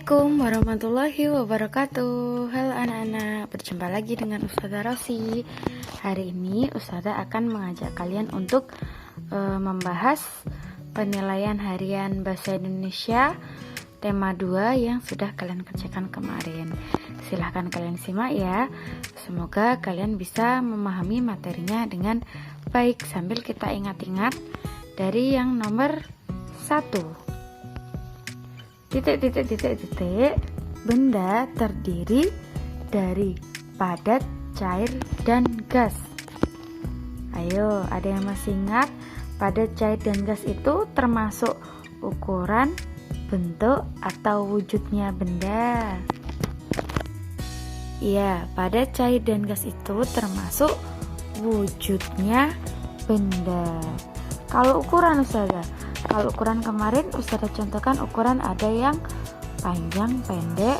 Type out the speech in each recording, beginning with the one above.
Assalamualaikum warahmatullahi wabarakatuh. Halo anak-anak, berjumpa lagi dengan Ustazah Rosi. Hari ini Ustazah akan mengajak kalian untuk membahas penilaian harian Bahasa Indonesia tema 2 yang sudah kalian kerjakan kemarin. Silahkan kalian simak ya. Semoga kalian bisa memahami materinya dengan baik sambil kita ingat-ingat dari yang nomor 1. Benda terdiri dari padat, cair, dan gas. Ayo, ada yang masih ingat? Padat, cair, dan gas itu termasuk ukuran, bentuk, atau wujudnya benda. Iya, padat, cair, dan gas itu termasuk wujudnya benda. Kalau ukuran Ustazah, kalau ukuran kemarin Ustazah contohkan ukuran ada yang panjang, pendek,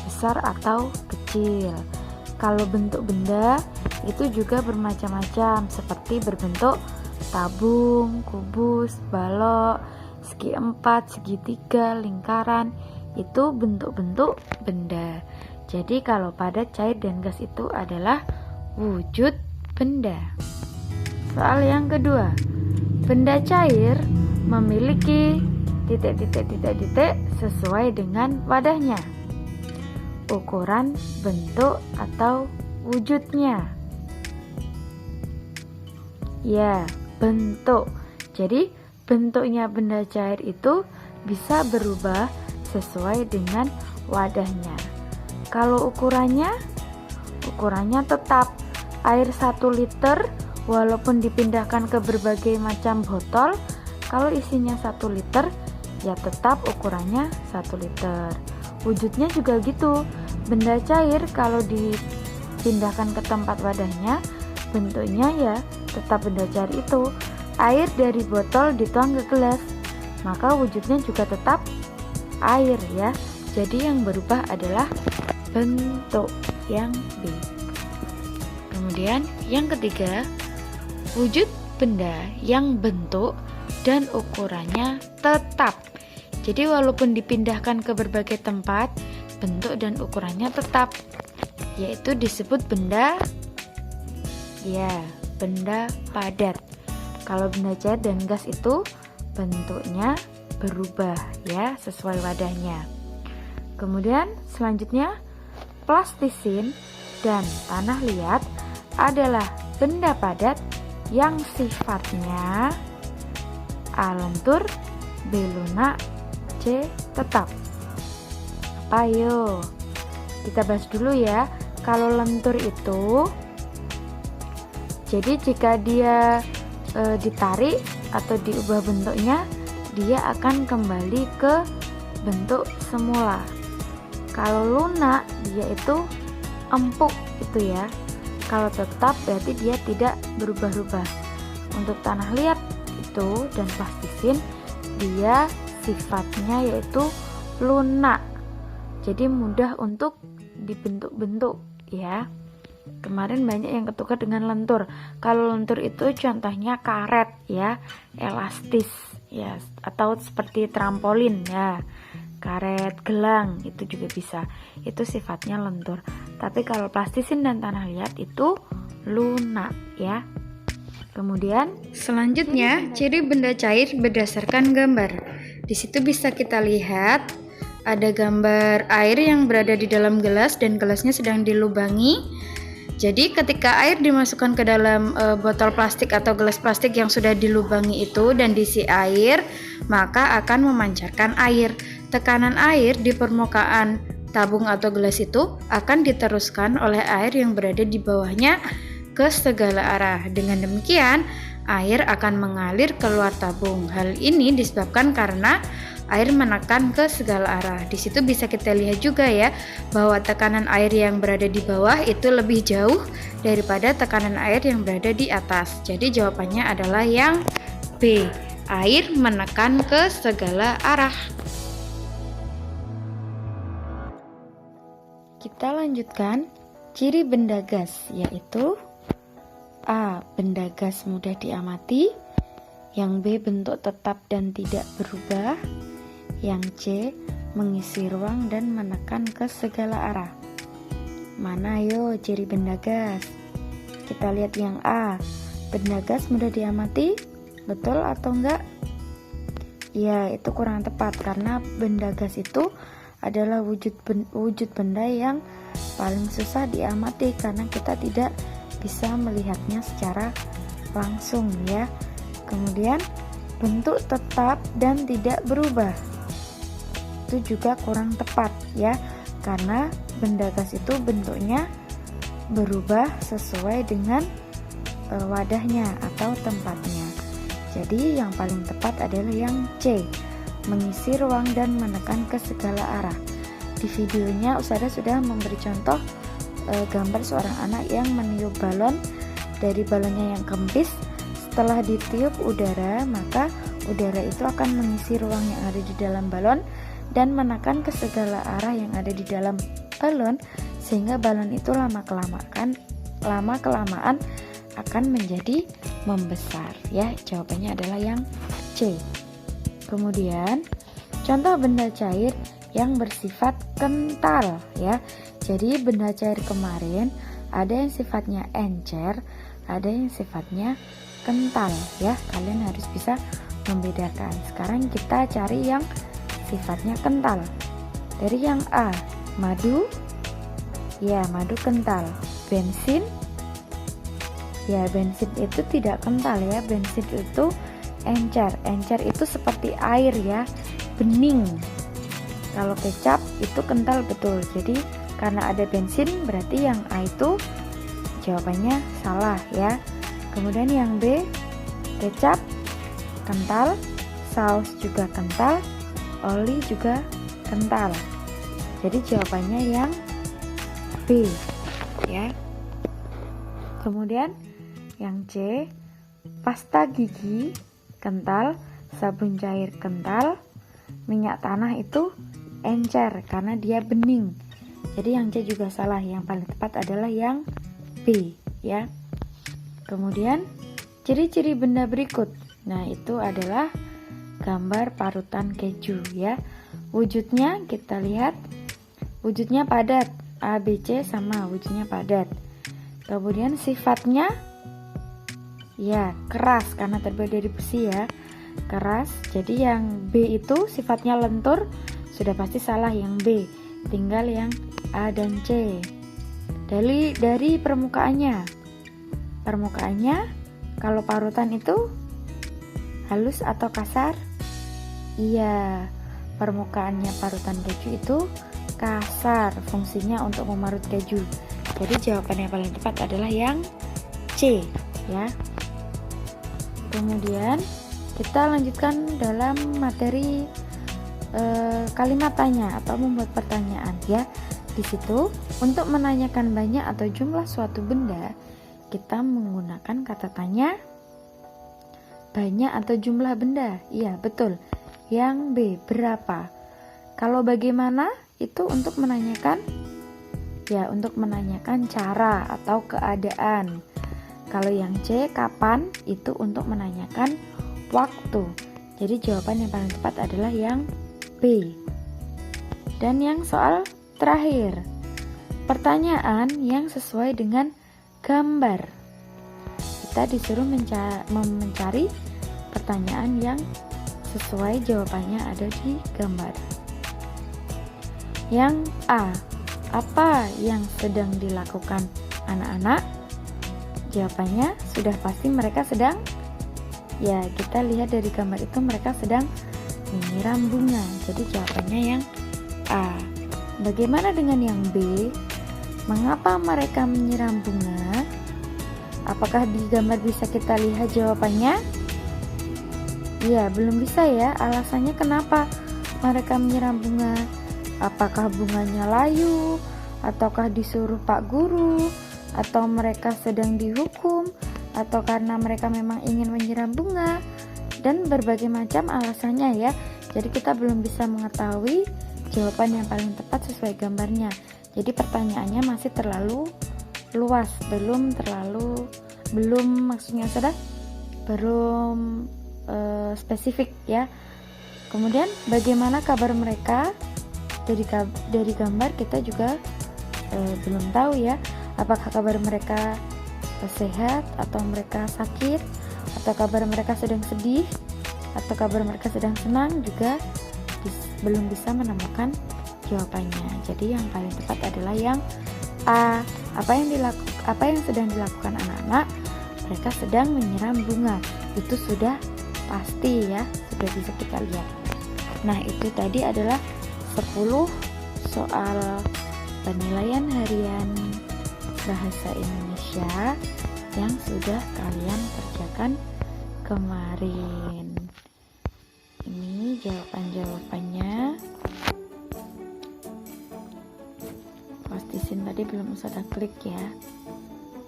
besar, atau kecil. Kalau bentuk benda itu juga bermacam-macam, seperti berbentuk tabung, kubus, balok, segi empat, segitiga, lingkaran. Itu bentuk-bentuk benda. Jadi kalau padat, cair, dan gas itu adalah wujud benda. Soal yang kedua, benda cair memiliki sesuai dengan wadahnya, ukuran, bentuk, atau wujudnya. Ya, bentuk. Jadi bentuknya benda cair itu bisa berubah sesuai dengan wadahnya. Kalau ukurannya tetap. Air 1 liter walaupun dipindahkan ke berbagai macam botol, kalau isinya 1 liter ya tetap ukurannya 1 liter. Wujudnya juga gitu. Benda cair kalau dipindahkan ke tempat wadahnya, bentuknya ya tetap benda cair itu. Air dari botol dituang ke gelas, maka wujudnya juga tetap air ya. Jadi yang berubah adalah bentuk, yang B. Kemudian yang ketiga, wujud benda yang bentuk dan ukurannya tetap. Jadi walaupun dipindahkan ke berbagai tempat, bentuk dan ukurannya tetap, yaitu disebut benda padat. Kalau benda cair dan gas itu bentuknya berubah ya sesuai wadahnya. Kemudian selanjutnya, plastisin dan tanah liat adalah benda padat yang sifatnya A. lentur, B. lunak, C. tetap. Ayo kita bahas dulu ya. Kalau lentur itu, jadi jika dia ditarik atau diubah bentuknya, dia akan kembali ke bentuk semula. Kalau lunak, dia itu empuk itu ya. Kalau tetap berarti dia tidak berubah-ubah. Untuk tanah liat itu dan plastisin, dia sifatnya yaitu lunak. Jadi mudah untuk dibentuk-bentuk ya. Kemarin banyak yang ketukar dengan lentur. Kalau lentur itu contohnya karet ya, elastis ya, atau seperti trampolin ya. Karet, gelang itu juga bisa. Itu sifatnya lentur. Tapi kalau plastisin dan tanah liat itu lunak ya. Kemudian selanjutnya, ciri benda cair berdasarkan gambar. Di situ bisa kita lihat ada gambar air yang berada di dalam gelas dan gelasnya sedang dilubangi. Jadi ketika air dimasukkan ke dalam botol plastik atau gelas plastik yang sudah dilubangi itu dan diisi air, maka akan memancarkan air. Tekanan air di permukaan tabung atau gelas itu akan diteruskan oleh air yang berada di bawahnya ke segala arah. Dengan demikian, air akan mengalir keluar tabung. Hal ini disebabkan karena air menekan ke segala arah. Di situ bisa kita lihat juga ya, bahwa tekanan air yang berada di bawah itu lebih jauh daripada tekanan air yang berada di atas. Jadi jawabannya adalah yang B. Air menekan ke segala arah. Kita lanjutkan ciri benda gas, yaitu A. Benda gas mudah diamati, yang B. bentuk tetap dan tidak berubah, yang C. mengisi ruang dan menekan ke segala arah. Mana yo ciri benda gas? Kita lihat yang A. Benda gas mudah diamati, betul atau enggak? Ya, itu kurang tepat karena benda gas itu adalah wujud benda yang paling susah diamati karena kita tidak bisa melihatnya secara langsung ya. Kemudian bentuk tetap dan tidak berubah, itu juga kurang tepat ya, karena benda gas itu bentuknya berubah sesuai dengan wadahnya atau tempatnya. Jadi yang paling tepat adalah yang C, mengisi ruang dan menekan ke segala arah. Di videonya Ustazah sudah memberi contoh gambar seorang anak yang meniup balon. Dari balonnya yang kempis, setelah ditiup udara, maka udara itu akan mengisi ruang yang ada di dalam balon dan menekan ke segala arah yang ada di dalam balon, sehingga balon itu lama kelamaan akan menjadi membesar ya. Jawabannya adalah yang C. Kemudian contoh benda cair yang bersifat kental ya. Jadi benda cair kemarin ada yang sifatnya encer, ada yang sifatnya kental ya. Kalian harus bisa membedakan. Sekarang kita cari yang sifatnya kental. Dari yang A, madu. Ya, madu kental. Bensin. Ya, bensin itu tidak kental ya. Bensin itu encer. Encer itu seperti air ya, bening. Kalau kecap itu kental betul. Jadi karena ada bensin berarti yang A itu jawabannya salah ya. Kemudian yang B, kecap kental, saus juga kental, oli juga kental. Jadi jawabannya yang B ya. Kemudian yang C, pasta gigi kental, sabun cair kental, minyak tanah itu encer karena dia bening. Jadi yang C juga salah. Yang paling tepat adalah yang B ya. Kemudian ciri-ciri benda berikut. Nah, itu adalah gambar parutan keju ya. Wujudnya kita lihat, wujudnya padat. A, B, C sama wujudnya padat. Kemudian sifatnya ya keras karena terbuat dari besi ya, keras. Jadi yang B itu sifatnya lentur, sudah pasti salah yang B. Tinggal yang A dan C. Dari permukaannya kalau parutan itu halus atau kasar? Iya, permukaannya parutan keju itu kasar, fungsinya untuk memarut keju. Jadi jawaban yang paling tepat adalah yang C ya. Kemudian kita lanjutkan dalam materi kalimat tanya atau membuat pertanyaan ya. Di situ untuk menanyakan banyak atau jumlah suatu benda, kita menggunakan kata tanya banyak atau jumlah benda. Iya, betul. Yang B, berapa? Kalau bagaimana itu untuk menanyakan ya, untuk menanyakan cara atau keadaan. Kalau yang C, kapan, itu untuk menanyakan waktu. Jadi jawaban yang paling tepat adalah yang B. Dan yang soal terakhir, pertanyaan yang sesuai dengan gambar. Kita disuruh mencari pertanyaan yang sesuai, jawabannya ada di gambar. Yang A, apa yang sedang dilakukan anak-anak? Jawabannya sudah pasti mereka sedang, ya kita lihat dari gambar itu mereka sedang menyiram bunga. Jadi jawabannya yang A. Bagaimana dengan yang B? Mengapa mereka menyiram bunga? Apakah di gambar bisa kita lihat jawabannya? Ya, belum bisa ya. Alasannya kenapa mereka menyiram bunga? Apakah bunganya layu? Ataukah disuruh Pak Guru? Atau mereka sedang dihukum? Atau karena mereka memang ingin menyiram bunga? Dan berbagai macam alasannya ya. Jadi kita belum bisa mengetahui jawaban yang paling tepat sesuai gambarnya. Jadi pertanyaannya masih terlalu luas, belum spesifik ya. Kemudian bagaimana kabar mereka? dari gambar kita juga belum tahu ya, apakah kabar mereka sehat atau mereka sakit, atau kabar mereka sedang sedih, atau kabar mereka sedang senang, juga belum bisa menemukan jawabannya. Jadi yang paling tepat adalah yang A. Apa yang sedang dilakukan anak-anak? Mereka sedang menyiram bunga. Itu sudah pasti ya, sudah bisa kita lihat. Nah, itu tadi adalah 10 soal penilaian harian bahasa Indonesia yang sudah kalian kerjakan kemarin. Ini jawaban-jawabannya. Plastisin tadi belum usah kita klik ya.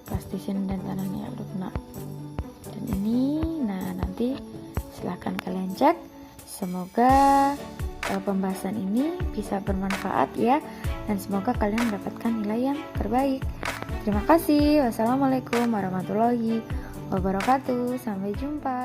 Plastisin dan tanahnya lunak. Dan ini, nah nanti silahkan kalian cek. Semoga pembahasan ini bisa bermanfaat ya, dan semoga kalian mendapatkan nilai yang terbaik. Terima kasih. Wassalamualaikum warahmatullahi wabarakatuh. Sampai jumpa.